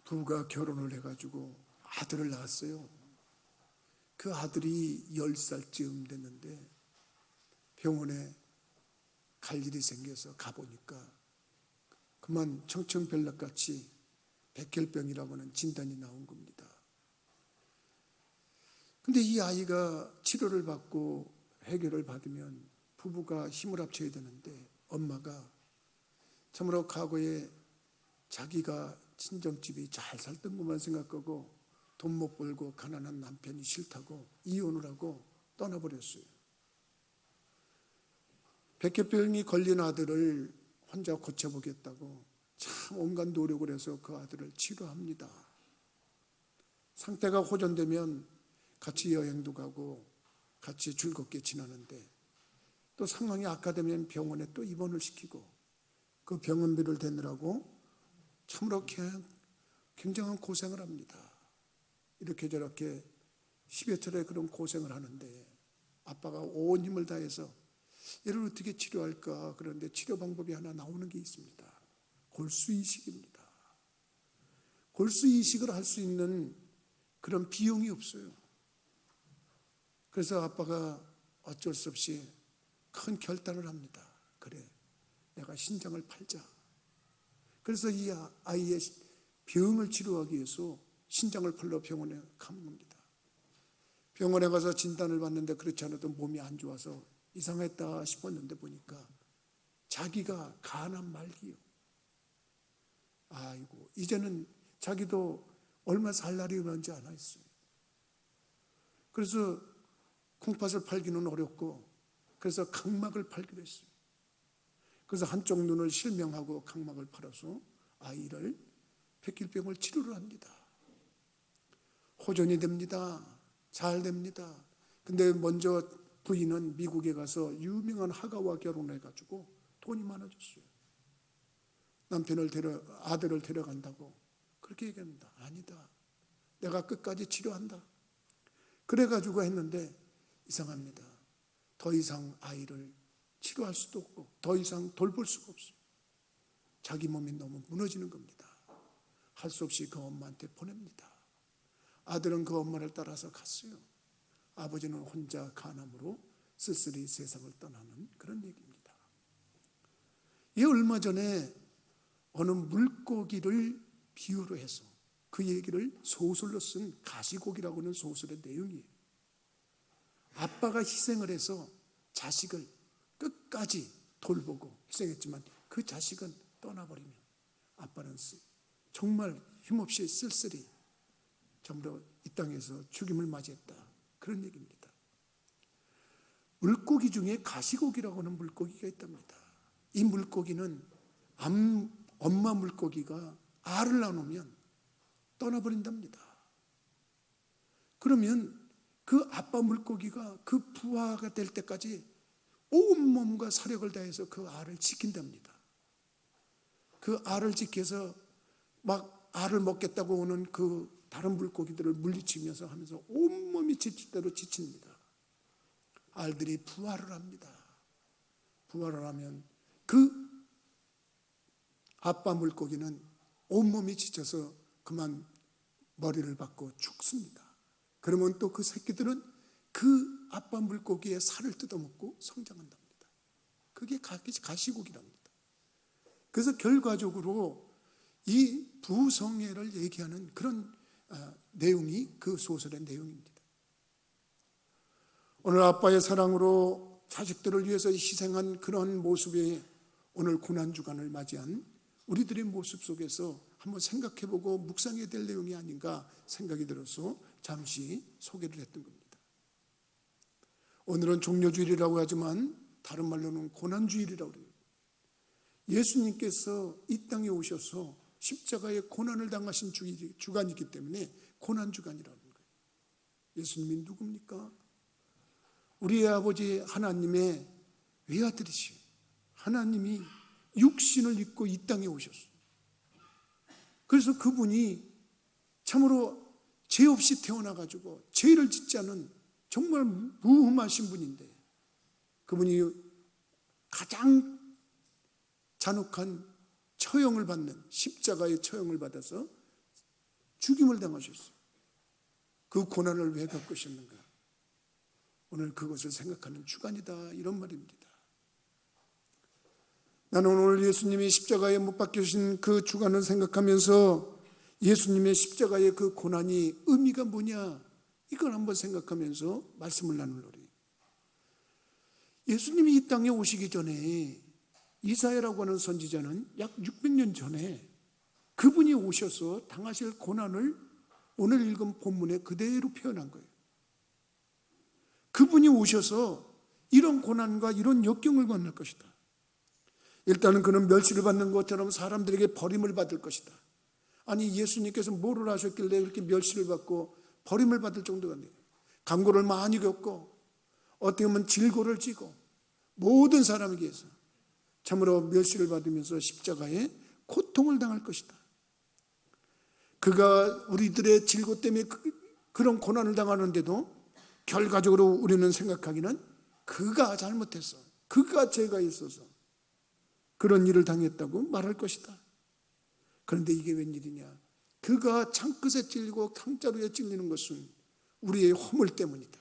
부부가 결혼을 해가지고 아들을 낳았어요. 그 아들이 10살쯤 됐는데 병원에 갈 일이 생겨서 가보니까 그만 청천벽력같이 백혈병이라고 하는 진단이 나온 겁니다. 근데 이 아이가 치료를 받고 해결을 받으면 부부가 힘을 합쳐야 되는데 엄마가 참으로 과거에 자기가 친정집이 잘 살던 것만 생각하고 돈 못 벌고 가난한 남편이 싫다고 이혼을 하고 떠나버렸어요. 백혈병이 걸린 아들을 혼자 고쳐보겠다고 참 온갖 노력을 해서 그 아들을 치료합니다. 상태가 호전되면 같이 여행도 가고 같이 즐겁게 지나는데 또 상황이 악화되면 병원에 또 입원을 시키고 그 병원비를 대느라고 참으로 굉장한 고생을 합니다. 이렇게 저렇게 10여 차례 그런 고생을 하는데 아빠가 온 힘을 다해서 얘를 어떻게 치료할까? 그런데 치료 방법이 하나 나오는 게 있습니다. 골수이식입니다. 골수이식을 할 수 있는 그런 비용이 없어요. 그래서 아빠가 어쩔 수 없이 큰 결단을 합니다. 그래, 내가 신장을 팔자. 그래서 이 아이의 병을 치료하기 위해서 신장을 팔러 병원에 간 겁니다. 병원에 가서 진단을 받는데 그렇지 않아도 몸이 안 좋아서 이상했다 싶었는데 보니까 자기가 간암 말기요. 아이고, 이제는 자기도 얼마 살 날이 얼마인지 안 했어요. 그래서 콩팥을 팔기는 어렵고 그래서 각막을 팔기로 했어요. 그래서 한쪽 눈을 실명하고 각막을 팔아서 아이를 백혈병을 치료를 합니다. 호전이 됩니다. 잘 됩니다. 근데 먼저 부인은 미국에 가서 유명한 화가와 결혼해가지고 돈이 많아졌어요. 아들을 데려간다고 그렇게 얘기합니다. 아니다, 내가 끝까지 치료한다. 그래가지고 했는데 이상합니다. 더 이상 아이를 치료할 수도 없고 더 이상 돌볼 수가 없어요. 자기 몸이 너무 무너지는 겁니다. 할 수 없이 그 엄마한테 보냅니다. 아들은 그 엄마를 따라서 갔어요. 아버지는 혼자 간암으로 쓸쓸히 세상을 떠나는 그런 얘기입니다. 이 얼마 전에 어느 물고기를 비유로 해서 그 얘기를 소설로 쓴 가시고기라고 하는 소설의 내용이에요. 아빠가 희생을 해서 자식을 끝까지 돌보고 희생했지만 그 자식은 떠나버리면 아빠는 정말 힘없이 쓸쓸히 전부 이 땅에서 죽임을 맞이했다. 그런 얘기입니다. 물고기 중에 가시고기라고 하는 물고기가 있답니다. 이 물고기는 엄마 물고기가 알을 낳으면 떠나버린답니다. 그러면 그 아빠 물고기가 그 부화가 될 때까지 온몸과 사력을 다해서 그 알을 지킨답니다. 그 알을 지켜서 막 알을 먹겠다고 오는 그 다른 물고기들을 물리치면서 하면서 온몸이 지칠 대로 지칩니다. 알들이 부화를 합니다. 부화를 하면 그 아빠 물고기는 온몸이 지쳐서 그만 머리를 박고 죽습니다. 그러면 또 그 새끼들은 그 아빠 물고기의 살을 뜯어먹고 성장한답니다. 그게 가시고기랍니다. 그래서 결과적으로 이 부성애를 얘기하는 그런 내용이 그 소설의 내용입니다. 오늘 아빠의 사랑으로 자식들을 위해서 희생한 그런 모습이 오늘 고난주간을 맞이한 우리들의 모습 속에서 한번 생각해보고 묵상해야 될 내용이 아닌가 생각이 들어서 잠시 소개를 했던 겁니다. 오늘은 종려주일이라고 하지만 다른 말로는 고난주일이라고 해요. 예수님께서 이 땅에 오셔서 십자가의 고난을 당하신 주간이기 때문에 고난주간이라는 거예요. 예수님이 누굽니까? 우리의 아버지 하나님의 외아들이시요. 하나님이 육신을 입고 이 땅에 오셨어요. 그래서 그분이 참으로 죄 없이 태어나가지고 죄를 짓지 않은 정말 무흠하신 분인데 그분이 가장 잔혹한 처형을 받는, 십자가의 처형을 받아서 죽임을 당하셨어요. 그 고난을 왜 겪으셨는가? 오늘 그것을 생각하는 주간이다, 이런 말입니다. 나는 오늘 예수님이 십자가에 못 박히신 그 주간을 생각하면서 예수님의 십자가의 그 고난이 의미가 뭐냐, 이걸 한번 생각하면서 말씀을 나누려고 해요. 예수님이 이 땅에 오시기 전에 이사야라고 하는 선지자는 약 600년 전에 그분이 오셔서 당하실 고난을 오늘 읽은 본문에 그대로 표현한 거예요. 그분이 오셔서 이런 고난과 이런 역경을 만날 것이다. 일단은 그는 멸시를 받는 것처럼 사람들에게 버림을 받을 것이다. 아니, 예수님께서 뭐를 하셨길래 그렇게 멸시를 받고 버림을 받을 정도가 돼요. 강고를 많이 겪고 어떻게 보면 질고를 지고 모든 사람에게서 참으로 멸시를 받으면서 십자가에 고통을 당할 것이다. 그가 우리들의 질고 때문에 그런 고난을 당하는데도 결과적으로 우리는 생각하기는 그가 잘못했어, 그가 죄가 있어서 그런 일을 당했다고 말할 것이다. 그런데 이게 웬일이냐? 그가 창끝에 찔리고 창자루에 찔리는 것은 우리의 허물 때문이다.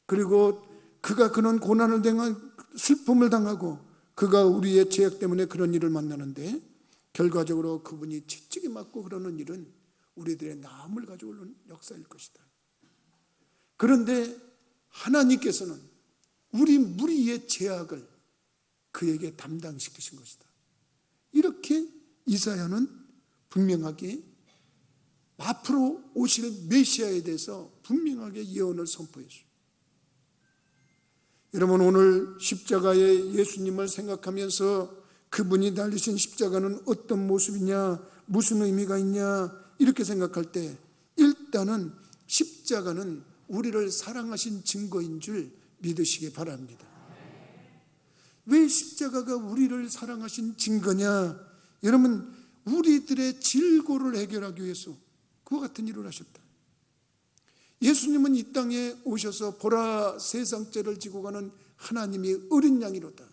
그리고 그가 그런 고난을 당한, 슬픔을 당하고 그가 우리의 죄악 때문에 그런 일을 만나는데 결과적으로 그분이 채찍에 맞고 그러는 일은 우리들의 나음을 가져오는 역사일 것이다. 그런데 하나님께서는 우리 무리의 죄악을 그에게 담당시키신 것이다. 이렇게 이사야는 분명하게 앞으로 오실 메시아에 대해서 분명하게 예언을 선포했어요. 여러분, 오늘 십자가의 예수님을 생각하면서 그분이 달리신 십자가는 어떤 모습이냐, 무슨 의미가 있냐, 이렇게 생각할 때 일단은 십자가는 우리를 사랑하신 증거인 줄 믿으시기 바랍니다. 왜 십자가가 우리를 사랑하신 증거냐? 여러분, 우리들의 질고를 해결하기 위해서 그와 같은 일을 하셨다. 예수님은 이 땅에 오셔서 보라, 세상 죄를 지고 가는 하나님의 어린 양이로다.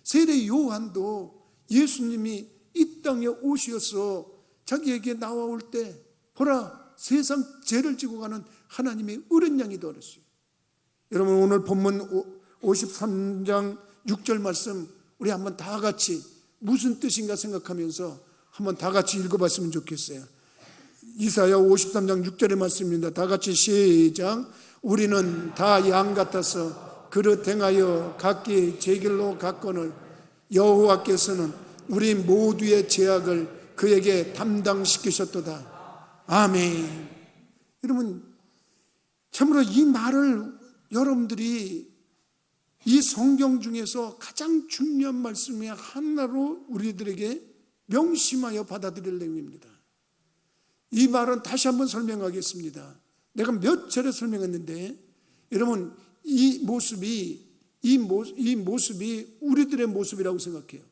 세례 요한도 예수님이 이 땅에 오셔서 자기에게 나와올 때 보라, 세상 죄를 지고 가는 하나님의 어린 양이다 그랬어요. 여러분, 오늘 본문 53장 6절 말씀 우리 한번 다 같이 무슨 뜻인가 생각하면서 한번 다 같이 읽어봤으면 좋겠어요. 이사야 53장 6절의 말씀입니다. 다 같이 시작. 우리는 다 양 같아서 그릇 행하여 각기 제 길로 갔거늘 여호와께서는 우리 모두의 죄악을 그에게 담당시키셨도다. 아멘. 여러분, 참으로 이 말을 여러분들이 이 성경 중에서 가장 중요한 말씀의 하나로 우리들에게 명심하여 받아들일 내용입니다. 이 말은 다시 한번 설명하겠습니다. 내가 몇 차례 설명했는데 여러분, 이 모습이 우리들의 모습이라고 생각해요.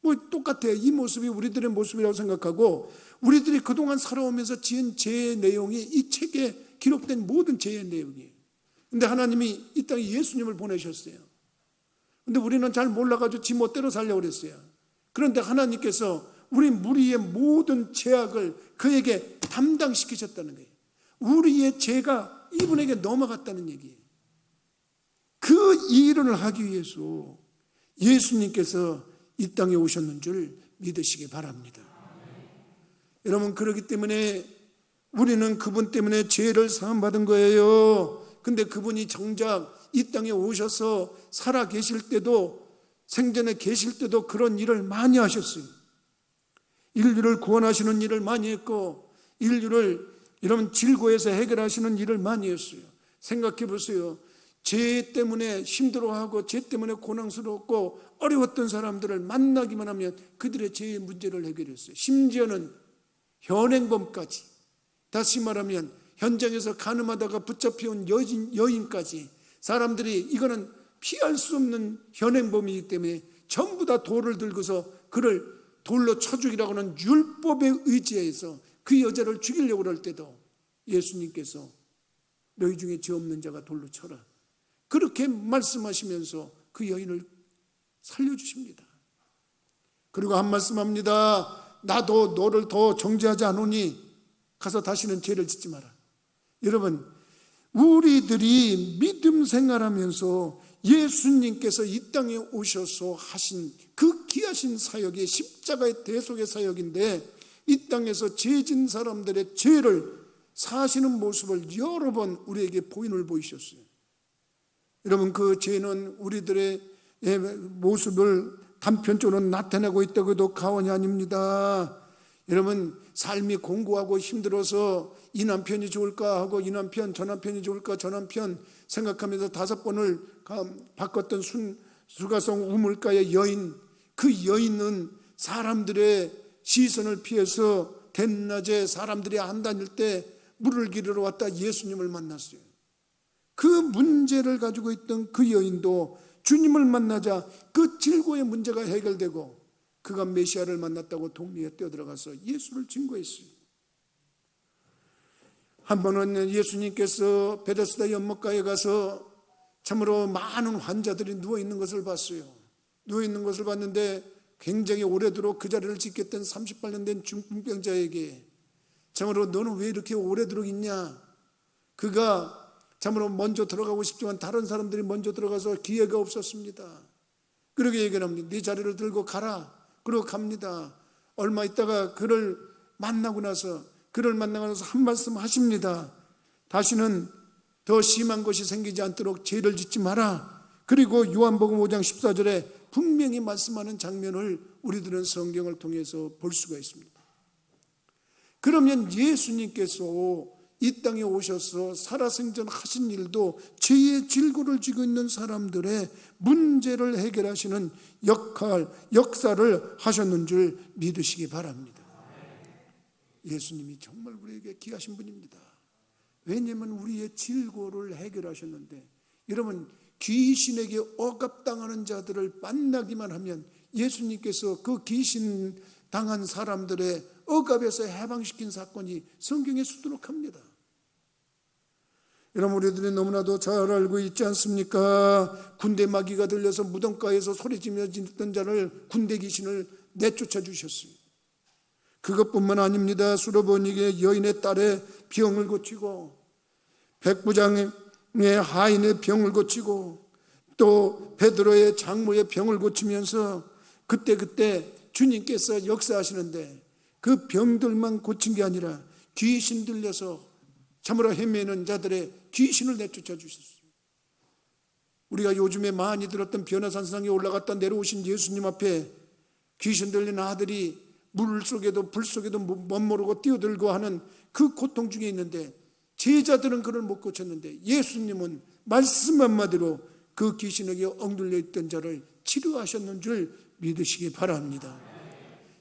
뭐 똑같아요. 이 모습이 우리들의 모습이라고 생각하고 우리들이 그동안 살아오면서 지은 죄의 내용이 이 책에 기록된 모든 죄의 내용이에요. 근데 하나님이 이 땅에 예수님을 보내셨어요. 근데 우리는 잘 몰라가지고 지 멋대로 살려고 그랬어요. 그런데 하나님께서 우리 무리의 모든 죄악을 그에게 담당시키셨다는 거예요. 우리의 죄가 이분에게 넘어갔다는 얘기예요. 그 일을 하기 위해서 예수님께서 이 땅에 오셨는 줄 믿으시기 바랍니다. 여러분, 그렇기 때문에 우리는 그분 때문에 죄를 사함받은 거예요. 근데 그분이 정작 이 땅에 오셔서 살아 계실 때도, 생전에 계실 때도 그런 일을 많이 하셨어요. 인류를 구원하시는 일을 많이 했고 인류를 이런 질고에서 해결하시는 일을 많이 했어요. 생각해 보세요. 죄 때문에 힘들어하고 죄 때문에 고난스럽고 어려웠던 사람들을 만나기만 하면 그들의 죄의 문제를 해결했어요. 심지어는 현행범까지, 다시 말하면 현장에서 가늠하다가 붙잡혀온 여인까지, 사람들이 이거는 피할 수 없는 현행범이기 때문에 전부 다 돌을 들고서 그를 돌로 쳐 죽이라고 하는 율법에 의지해서 그 여자를 죽이려고 할 때도 예수님께서 너희 중에 죄 없는 자가 돌로 쳐라, 그렇게 말씀하시면서 그 여인을 살려주십니다. 그리고 한 말씀합니다. 나도 너를 더 정죄하지 않으니 가서 다시는 죄를 짓지 마라. 여러분, 우리들이 믿음 생활하면서 예수님께서 이 땅에 오셔서 하신 그 귀하신 사역이 십자가의 대속의 사역인데, 이 땅에서 죄진 사람들의 죄를 사시는 모습을 여러 번 우리에게 보인을 보이셨어요. 여러분, 그 죄는 우리들의 모습을 단편적으로 나타내고 있다고 해도 과언이 아닙니다. 여러분, 삶이 공고하고 힘들어서 이 남편이 좋을까 하고 이 남편, 저 남편이 좋을까 저 남편 생각하면서 5번을 바꿨던 수가성 우물가의 여인, 그 여인은 사람들의 시선을 피해서 대낮에 사람들이 안 다닐 때 물을 기르러 왔다 예수님을 만났어요. 그 문제를 가지고 있던 그 여인도 주님을 만나자 그 질고의 문제가 해결되고 그가 메시아를 만났다고 동리에 뛰어들어가서 예수를 증거했어요. 한 번은 예수님께서 베데스다 연못가에 가서 참으로 많은 환자들이 누워있는 것을 봤어요. 누워있는 것을 봤는데 굉장히 오래도록 그 자리를 지켰던 38년 된 중풍병자에게 참으로 너는 왜 이렇게 오래도록 있냐? 그가 참으로 먼저 들어가고 싶지만 다른 사람들이 먼저 들어가서 기회가 없었습니다. 그렇게 얘기를 합니다. 네 자리를 들고 가라. 그러고 갑니다. 얼마 있다가 그를 만나고 나서 한 말씀 하십니다. 다시는 더 심한 것이 생기지 않도록 죄를 짓지 마라. 그리고 요한복음 5장 14절에 분명히 말씀하는 장면을 우리들은 성경을 통해서 볼 수가 있습니다. 그러면 예수님께서 이 땅에 오셔서 살아생전하신 일도 죄의 질고를 지고 있는 사람들의 문제를 해결하시는 역사를 하셨는 줄 믿으시기 바랍니다. 예수님이 정말 우리에게 귀하신 분입니다. 왜냐하면 우리의 질고를 해결하셨는데, 여러분, 귀신에게 억압당하는 자들을 만나기만 하면 예수님께서 그 귀신 당한 사람들의 억압에서 해방시킨 사건이 성경에 수두룩합니다. 여러분, 우리들이 너무나도 잘 알고 있지 않습니까? 군대 마귀가 들려서 무덤가에서 소리지며 짖던 자를 군대 귀신을 내쫓아 주셨어요. 그것뿐만 아닙니다. 수로보니게 여인의 딸의 병을 고치고 백부장의 하인의 병을 고치고 또 베드로의 장모의 병을 고치면서 그때 주님께서 역사하시는데 그 병들만 고친 게 아니라 귀신 들려서 참으로 헤매는 자들의 귀신을 내쫓아 주셨어요. 우리가 요즘에 많이 들었던 변화산상에 올라갔다 내려오신 예수님 앞에 귀신 들린 아들이 물 속에도 불 속에도 멋모르고 뛰어들고 하는 그 고통 중에 있는데, 제자들은 그를 못 고쳤는데 예수님은 말씀 한마디로 그 귀신에게 억눌려 있던 자를 치료하셨는 줄 믿으시기 바랍니다.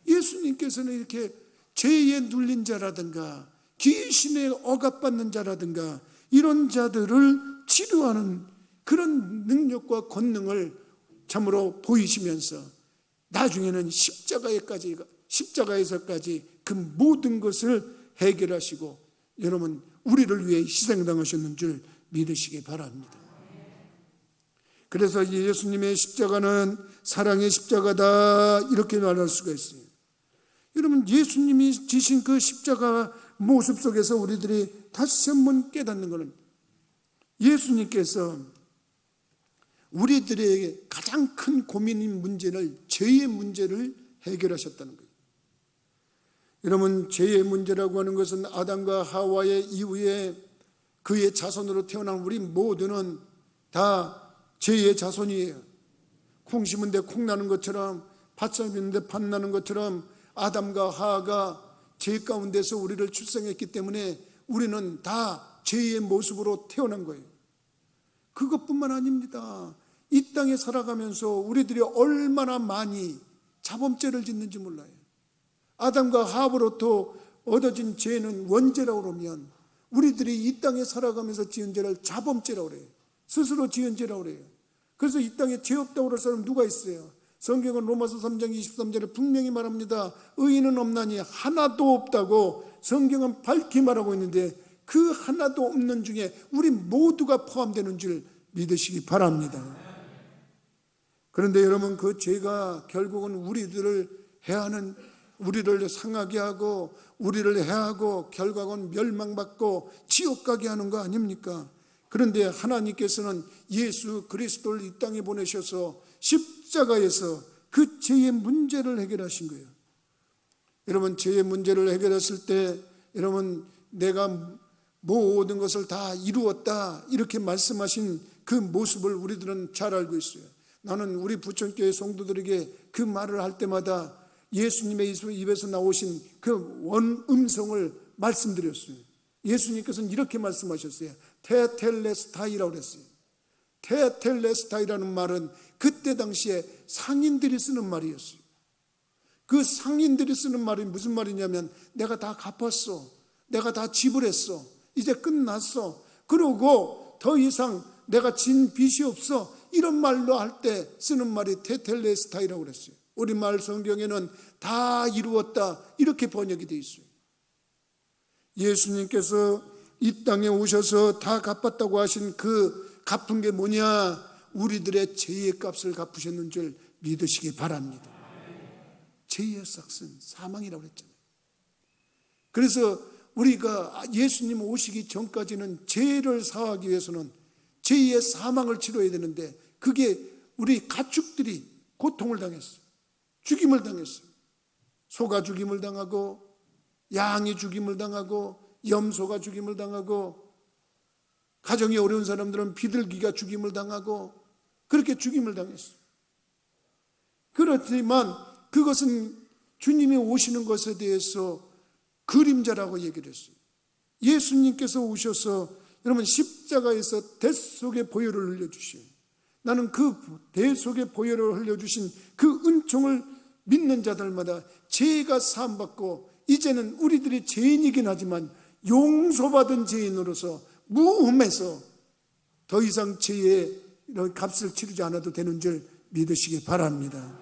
예수님께서는 이렇게 죄에 눌린 자라든가 귀신에 억압받는 자라든가 이런 자들을 치료하는 그런 능력과 권능을 참으로 보이시면서 나중에는 십자가에서까지 그 모든 것을 해결하시고 여러분 우리를 위해 희생당하셨는 줄 믿으시기 바랍니다. 그래서 예수님의 십자가는 사랑의 십자가다 이렇게 말할 수가 있어요. 여러분, 예수님이 지신 그 십자가 모습 속에서 우리들이 다시 한번 깨닫는 것은 예수님께서 우리들에게 가장 큰 고민인 문제를, 죄의 문제를 해결하셨다는 거예요. 여러분, 죄의 문제라고 하는 것은 아담과 하와의 이후에 그의 자손으로 태어난 우리 모두는 다 죄의 자손이에요. 콩 심은데 콩 나는 것처럼, 팥 심은데 팥 나는 것처럼 아담과 하와가 죄 가운데서 우리를 출생했기 때문에 우리는 다 죄의 모습으로 태어난 거예요. 그것뿐만 아닙니다. 이 땅에 살아가면서 우리들이 얼마나 많이 자범죄를 짓는지 몰라요. 아담과 하와로부터 얻어진 죄는 원죄라고 그러면 우리들이 이 땅에 살아가면서 지은 죄를 자범죄라고 그래요. 스스로 지은 죄라고 그래요. 그래서 이 땅에 죄 없다고 그럴 사람 누가 있어요? 성경은 로마서 3장 23절에 분명히 말합니다. 의인은 없나니 하나도 없다고 성경은 밝히 말하고 있는데 그 하나도 없는 중에 우리 모두가 포함되는 줄 믿으시기 바랍니다. 그런데 여러분, 그 죄가 결국은 우리들을 해하는, 우리를 상하게 하고 우리를 해하고 결과는 멸망받고 지옥 가게 하는 거 아닙니까? 그런데 하나님께서는 예수 그리스도를 이 땅에 보내셔서 십자가에서 그 죄의 문제를 해결하신 거예요. 여러분, 죄의 문제를 해결했을 때 여러분, 내가 모든 것을 다 이루었다 이렇게 말씀하신 그 모습을 우리들은 잘 알고 있어요. 나는 우리 부천교회 성도들에게 그 말을 할 때마다 예수님의 입에서 나오신 그 원음성을 말씀드렸어요. 예수님께서는 이렇게 말씀하셨어요. 테텔레스타이라고 그랬어요. 테텔레스타이라는 말은 그때 당시에 상인들이 쓰는 말이었어요. 그 상인들이 쓰는 말이 무슨 말이냐면, 내가 다 갚았어, 내가 다 지불했어, 이제 끝났어, 그러고 더 이상 내가 진 빚이 없어, 이런 말로 할 때 쓰는 말이 테텔레스타이라고 그랬어요. 우리말 성경에는 다 이루었다 이렇게 번역이 되어 있어요. 예수님께서 이 땅에 오셔서 다 갚았다고 하신 그 갚은 게 뭐냐? 우리들의 죄의 값을 갚으셨는 줄 믿으시기 바랍니다. 죄의 삭은 사망이라고 했잖아요. 그래서 우리가 예수님 오시기 전까지는 죄를 사하기 위해서는 죄의 사망을 치러야 되는데, 그게 우리 가축들이 고통을 당했어요. 죽임을 당했어요. 소가 죽임을 당하고, 양이 죽임을 당하고, 염소가 죽임을 당하고, 가정이 어려운 사람들은 비둘기가 죽임을 당하고, 그렇게 죽임을 당했어요. 그렇지만 그것은 주님이 오시는 것에 대해서 그림자라고 얘기를 했어요. 예수님께서 오셔서 여러분 십자가에서 대속의 보혈을 흘려주셔요. 나는 그 대속의 보혈을 흘려주신 그 은총을 믿는 자들마다 죄가 사함받고, 이제는 우리들이 죄인이긴 하지만 용서받은 죄인으로서 무흠해서 더 이상 죄의 이런 값을 치르지 않아도 되는 줄 믿으시기 바랍니다.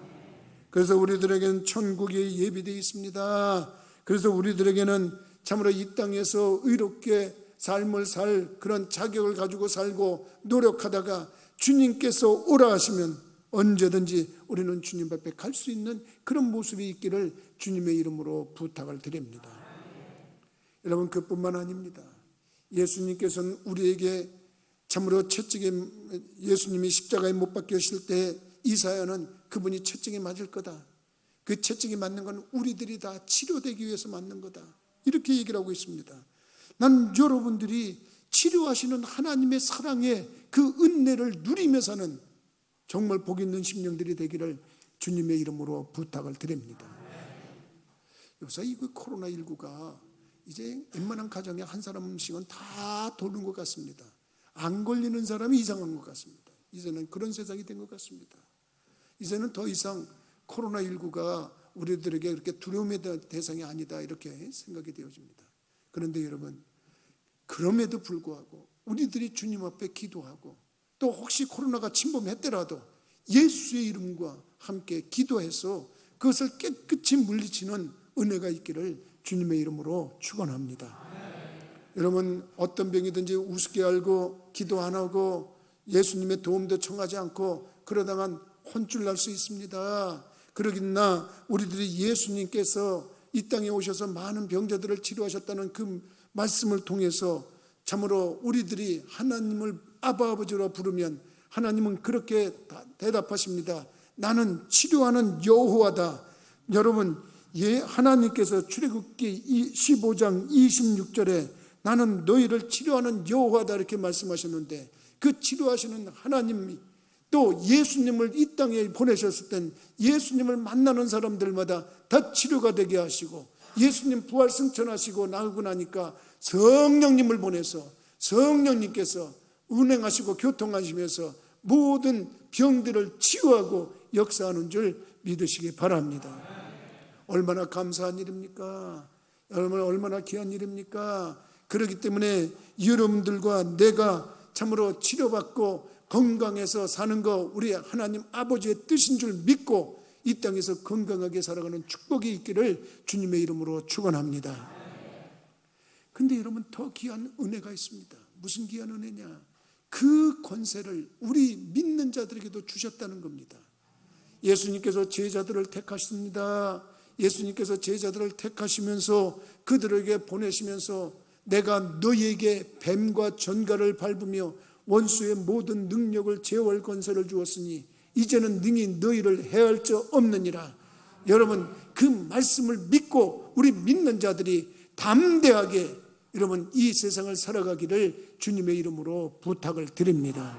그래서 우리들에게는 천국이 예비되어 있습니다. 그래서 우리들에게는 참으로 이 땅에서 의롭게 삶을 살 그런 자격을 가지고 살고 노력하다가 주님께서 오라 하시면 언제든지 우리는 주님 앞에 갈 수 있는 그런 모습이 있기를 주님의 이름으로 부탁을 드립니다. 여러분, 그뿐만 아닙니다. 예수님께서는 우리에게 참으로 채찍에, 예수님이 십자가에 못 박히실 때 이사야는 그분이 채찍에 맞을 거다, 그 채찍이 맞는 건 우리들이 다 치료되기 위해서 맞는 거다, 이렇게 얘기를 하고 있습니다. 난 여러분들이 치료하시는 하나님의 사랑의 그 은혜를 누리며 사는 정말 복 있는 심령들이 되기를 주님의 이름으로 부탁을 드립니다. 요새 이 코로나19가 이제 웬만한 가정에 한 사람씩은 다 도는 것 같습니다. 안 걸리는 사람이 이상한 것 같습니다. 이제는 그런 세상이 된 것 같습니다. 이제는 더 이상 코로나19가 우리들에게 그렇게 두려움의 대상이 아니다, 이렇게 생각이 되어집니다. 그런데 여러분, 그럼에도 불구하고 우리들이 주님 앞에 기도하고, 또 혹시 코로나가 침범했더라도 예수의 이름과 함께 기도해서 그것을 깨끗이 물리치는 은혜가 있기를 주님의 이름으로 축원합니다. 여러분, 어떤 병이든지 우습게 알고 기도 안 하고 예수님의 도움도 청하지 않고 그러다간 혼쭐 날 수 있습니다. 그러기나 우리들이 예수님께서 이 땅에 오셔서 많은 병자들을 치료하셨다는 그 말씀을 통해서 참으로 우리들이 하나님을 아버지로 부르면 하나님은 그렇게 대답하십니다. 나는 치료하는 여호와다. 여러분, 하나님께서 출애굽기 15장 26절에 나는 너희를 치료하는 여호와다 이렇게 말씀하셨는데, 그 치료하시는 하나님이 또 예수님을 이 땅에 보내셨을 땐 예수님을 만나는 사람들마다 다 치료가 되게 하시고, 예수님 부활 승천하시고 나오고 나니까 성령님을 보내서 성령님께서 운행하시고 교통하시면서 모든 병들을 치유하고 역사하는 줄 믿으시기 바랍니다. 얼마나 감사한 일입니까? 얼마나 귀한 일입니까? 그렇기 때문에 여러분들과 내가 참으로 치료받고 건강해서 사는 거 우리 하나님 아버지의 뜻인 줄 믿고 이 땅에서 건강하게 살아가는 축복이 있기를 주님의 이름으로 축원합니다. 근데 여러분, 더 귀한 은혜가 있습니다. 무슨 귀한 은혜냐? 그 권세를 우리 믿는 자들에게도 주셨다는 겁니다. 예수님께서 제자들을 택하십니다. 예수님께서 제자들을 택하시면서 그들에게 보내시면서 내가 너희에게 뱀과 전갈을 밟으며 원수의 모든 능력을 제어할 권세를 주었으니 이제는 능히 너희를 해할 자 없느니라. 여러분, 그 말씀을 믿고 우리 믿는 자들이 담대하게 여러분 이 세상을 살아가기를 주님의 이름으로 부탁을 드립니다.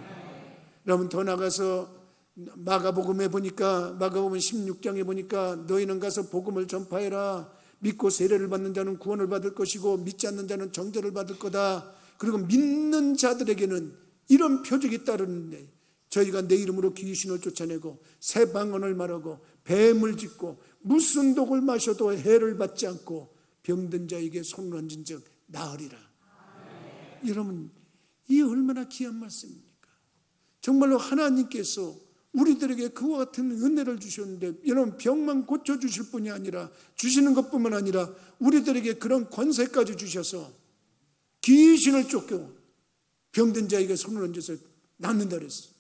여러분, 더 나가서 마가복음에 보니까, 마가복음 16장에 보니까 너희는 가서 복음을 전파해라. 믿고 세례를 받는 자는 구원을 받을 것이고 믿지 않는 자는 정죄를 받을 거다. 그리고 믿는 자들에게는 이런 표적이 따르는데 저희가 내 이름으로 귀신을 쫓아내고 새 방언을 말하고 뱀을 짚고 무슨 독을 마셔도 해를 받지 않고 병든 자에게 손을 얹은 즉 나으리라. 여러분, 이 얼마나 귀한 말씀입니까? 정말로 하나님께서 우리들에게 그와 같은 은혜를 주셨는데, 여러분, 병만 고쳐주실 뿐이 아니라, 주시는 것뿐만 아니라 우리들에게 그런 권세까지 주셔서 귀신을 쫓고 병든 자에게 손을 얹어서 낫는다 그랬어요.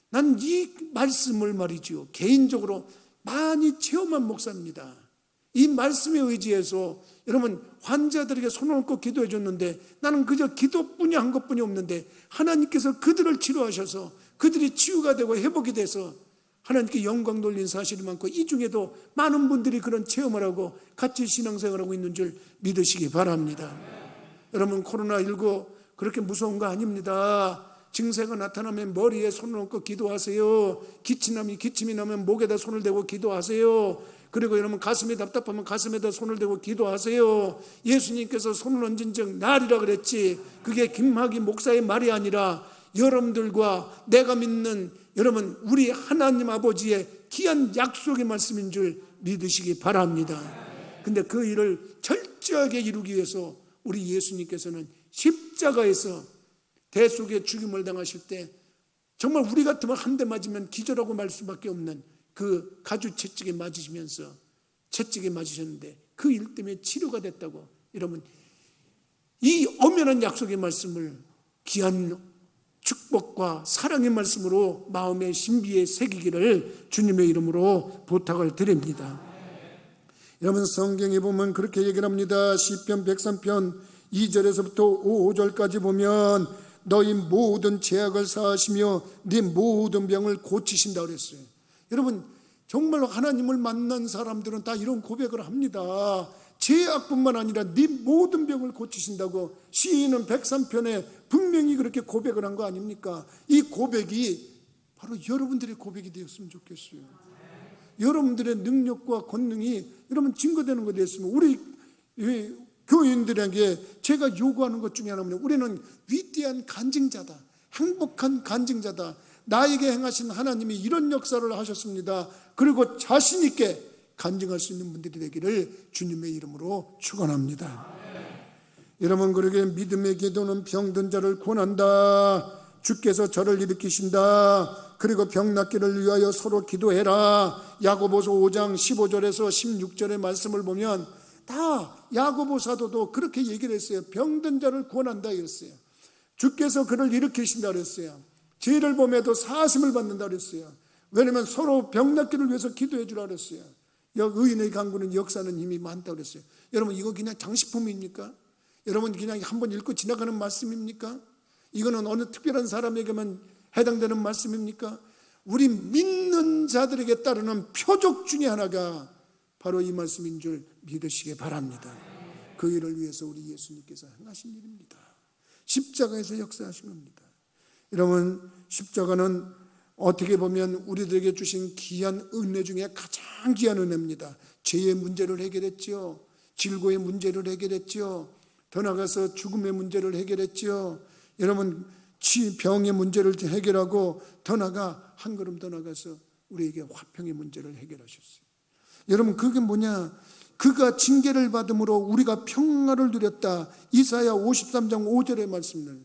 난 이 말씀을 말이죠, 개인적으로 많이 체험한 목사입니다. 이 말씀에 의지해서 여러분 환자들에게 손을 얹고 기도해 줬는데, 나는 그저 기도뿐이 한 것뿐이 없는데 하나님께서 그들을 치료하셔서 그들이 치유가 되고 회복이 돼서 하나님께 영광 돌린 사실이 많고, 이 중에도 많은 분들이 그런 체험을 하고 같이 신앙생활하고 있는 줄 믿으시기 바랍니다. 여러분, 코로나19 그렇게 무서운 거 아닙니다. 증세가 나타나면 머리에 손을 얹고 기도하세요. 기침이 나면 목에다 손을 대고 기도하세요. 그리고 여러분, 가슴이 답답하면 가슴에다 손을 대고 기도하세요. 예수님께서 손을 얹은 즉 나으리라 그랬지, 그게 김학의 목사의 말이 아니라 여러분들과 내가 믿는 여러분 우리 하나님 아버지의 귀한 약속의 말씀인 줄 믿으시기 바랍니다. 근데 그 일을 철저하게 이루기 위해서 우리 예수님께서는 십자가에서 대속의 죽임을 당하실 때 정말 우리 같으면 한 대 맞으면 기절하고 말 수밖에 없는 그 가주 채찍에 맞으시면서 채찍에 맞으셨는데 그 일 때문에 치료가 됐다고. 여러분, 이 엄연한 약속의 말씀을 귀한 축복과 사랑의 말씀으로 마음의 신비에 새기기를 주님의 이름으로 부탁을 드립니다. 여러분, 성경에 보면 그렇게 얘기를 합니다. 시편 103편 2절에서부터 5절까지 보면 너희 모든 죄악을 사하시며 네 모든 병을 고치신다 그랬어요. 여러분, 정말로 하나님을 만난 사람들은 다 이런 고백을 합니다. 죄악뿐만 아니라 네 모든 병을 고치신다고 시인은 103편에 분명히 그렇게 고백을 한 거 아닙니까? 이 고백이 바로 여러분들의 고백이 되었으면 좋겠어요. 여러분들의 능력과 권능이 여러분 증거되는 거 됐으면, 우리 교인들에게 제가 요구하는 것 중에 하나는 우리는 위대한 간증자다, 행복한 간증자다. 나에게 행하신 하나님이 이런 역사를 하셨습니다. 그리고 자신 있게 간증할 수 있는 분들이 되기를 주님의 이름으로 축원합니다. 여러분, 그러게 믿음의 기도는 병든 자를 구원한다. 주께서 저를 일으키신다. 그리고 병 낫기를 위하여 서로 기도해라. 야고보서 5장 15절에서 16절의 말씀을 보면 다 야고보 사도도 그렇게 얘기를 했어요. 병든 자를 구원한다 이랬어요. 주께서 그를 일으키신다 그랬어요. 죄를 범해도 사하심을 받는다 그랬어요. 왜냐하면 서로 병 낫기를 위해서 기도해 주라 그랬어요. 의인의 강구는 역사는 힘이 많다 그랬어요. 여러분, 이거 그냥 장식품입니까? 여러분, 그냥 한번 읽고 지나가는 말씀입니까? 이거는 어느 특별한 사람에게만 해당되는 말씀입니까? 우리 믿는 자들에게 따르는 표적 중에 하나가 바로 이 말씀인 줄 믿으시기 바랍니다. 그 일을 위해서 우리 예수님께서 행하신 일입니다. 십자가에서 역사하신 겁니다. 여러분, 십자가는 어떻게 보면 우리들에게 주신 귀한 은혜 중에 가장 귀한 은혜입니다. 죄의 문제를 해결했죠. 질고의 문제를 해결했죠. 더 나아가서 죽음의 문제를 해결했죠. 여러분, 병의 문제를 해결하고 더 나아가 한 걸음 더 나아가서 우리에게 화평의 문제를 해결하셨어요. 여러분, 그게 뭐냐? 그가 징계를 받음으로 우리가 평화를 누렸다. 이사야 53장 5절의 말씀을,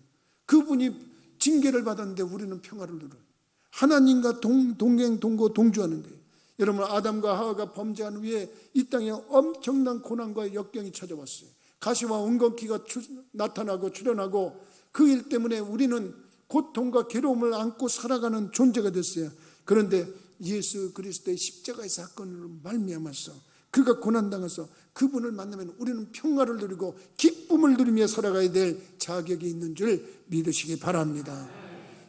그분이 징계를 받았는데 우리는 평화를 누려요. 하나님과 동행 동거 동주하는데, 여러분, 아담과 하와가 범죄한 후에 이 땅에 엄청난 고난과 역경이 찾아왔어요. 가시와 은건기가 나타나고 출현하고 그 일 때문에 우리는 고통과 괴로움을 안고 살아가는 존재가 됐어요. 그런데 예수 그리스도의 십자가의 사건으로 말미암아서 그가 고난당해서 그분을 만나면 우리는 평화를 누리고 기쁨을 누리며 살아가야 될 자격이 있는 줄 믿으시기 바랍니다.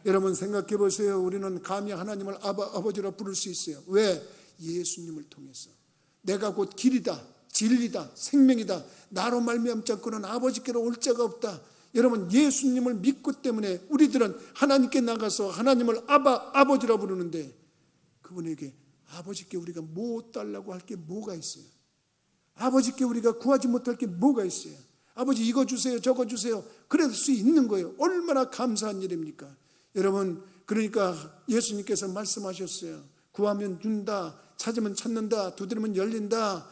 여러분 생각해 보세요. 우리는 감히 하나님을 아버지라 부를 수 있어요. 왜? 예수님을 통해서 내가 곧 길이다, 진리다, 생명이다, 나로 말미암지 않고는 아버지께로 올 자가 없다. 여러분 예수님을 믿고 때문에 우리들은 하나님께 나가서 하나님을 아버지라 부르는데 그분에게 아버지께 우리가 뭐 달라고 할 게 뭐가 있어요? 아버지께 우리가 구하지 못할 게 뭐가 있어요? 아버지 이거 주세요, 저거 주세요. 그럴 수 있는 거예요. 얼마나 감사한 일입니까? 여러분 그러니까 예수님께서 말씀하셨어요. 구하면 준다, 찾으면 찾는다, 두드리면 열린다.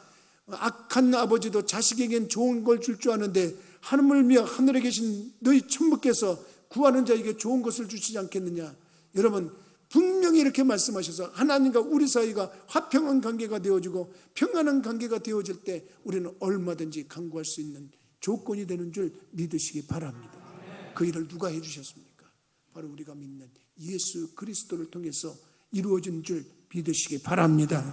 악한 아버지도 자식에겐 좋은 걸 줄 줄 아는데 하늘며 하늘에 계신 너희 천부께서 구하는 자에게 좋은 것을 주시지 않겠느냐. 여러분 분명히 이렇게 말씀하셔서 하나님과 우리 사이가 화평한 관계가 되어지고 평안한 관계가 되어질 때 우리는 얼마든지 강구할 수 있는 조건이 되는 줄 믿으시기 바랍니다. 그 일을 누가 해주셨습니까? 바로 우리가 믿는 예수 그리스도를 통해서 이루어진 줄 믿으시기 바랍니다.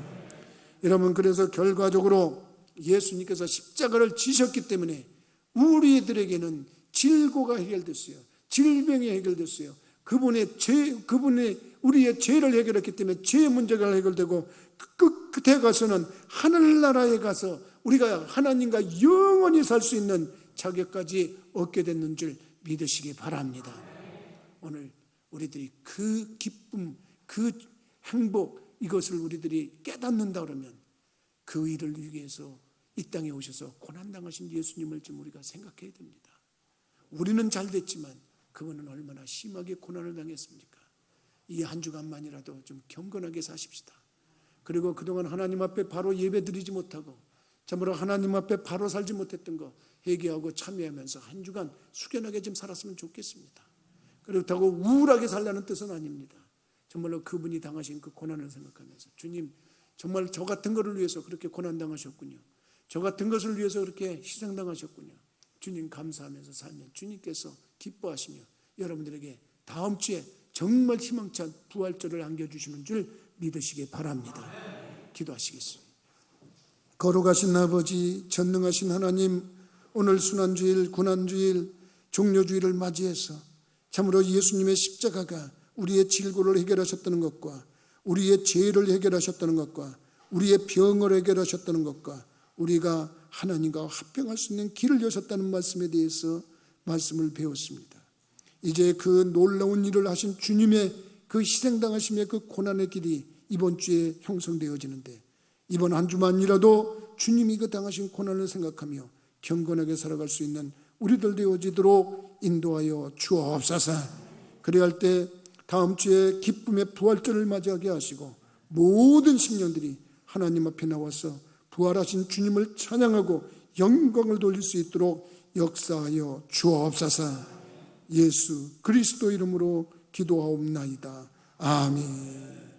여러분 그래서 결과적으로 예수님께서 십자가를 지셨기 때문에 우리들에게는 질고가 해결됐어요. 질병이 해결됐어요. 그분의 우리의 죄를 해결했기 때문에 죄의 문제가 해결되고 끝에 가서는 하늘나라에 가서 우리가 하나님과 영원히 살 수 있는 자격까지 얻게 됐는 줄 믿으시기 바랍니다. 오늘 우리들이 그 기쁨, 그 행복 이것을 우리들이 깨닫는다 그러면 그 일을 위해서 이 땅에 오셔서 고난당하신 예수님을 좀 우리가 생각해야 됩니다. 우리는 잘 됐지만 그분은 얼마나 심하게 고난을 당했습니까? 이 한 주간만이라도 좀 경건하게 사십시다. 그리고 그동안 하나님 앞에 바로 예배 드리지 못하고 참으로 하나님 앞에 바로 살지 못했던 거 회개하고 참여하면서 한 주간 숙연하게 좀 살았으면 좋겠습니다. 그렇다고 우울하게 살라는 뜻은 아닙니다. 정말로 그분이 당하신 그 고난을 생각하면서 주님 정말 저 같은 거를 위해서 그렇게 고난당하셨군요. 저 같은 것을 위해서 그렇게 희생당하셨군요. 주님 감사하면서 살면 주님께서 기뻐하시며 여러분들에게 다음 주에 정말 희망찬 부활절을 안겨주시는 줄 믿으시기 바랍니다. 기도하시겠습니다. 거룩하신 아버지, 전능하신 하나님, 오늘 순환주일, 고난주일, 종료주일을 맞이해서 참으로 예수님의 십자가가 우리의 질고를 해결하셨다는 것과 우리의 죄를 해결하셨다는 것과 우리의 병을 해결하셨다는 것과 우리가 하나님과 화평할 수 있는 길을 여셨다는 말씀에 대해서 말씀을 배웠습니다. 이제 그 놀라운 일을 하신 주님의 그 희생당하심의 그 고난의 길이 이번 주에 형성되어지는데 이번 한 주만이라도 주님이 그 당하신 고난을 생각하며 경건하게 살아갈 수 있는 우리들 되어지도록 인도하여 주옵소서. 그래야 할 때 다음 주에 기쁨의 부활절을 맞이하게 하시고 모든 심령들이 하나님 앞에 나와서 부활하신 주님을 찬양하고 영광을 돌릴 수 있도록 역사하여 주옵소서. 예수 그리스도 이름으로 기도하옵나이다. 아멘.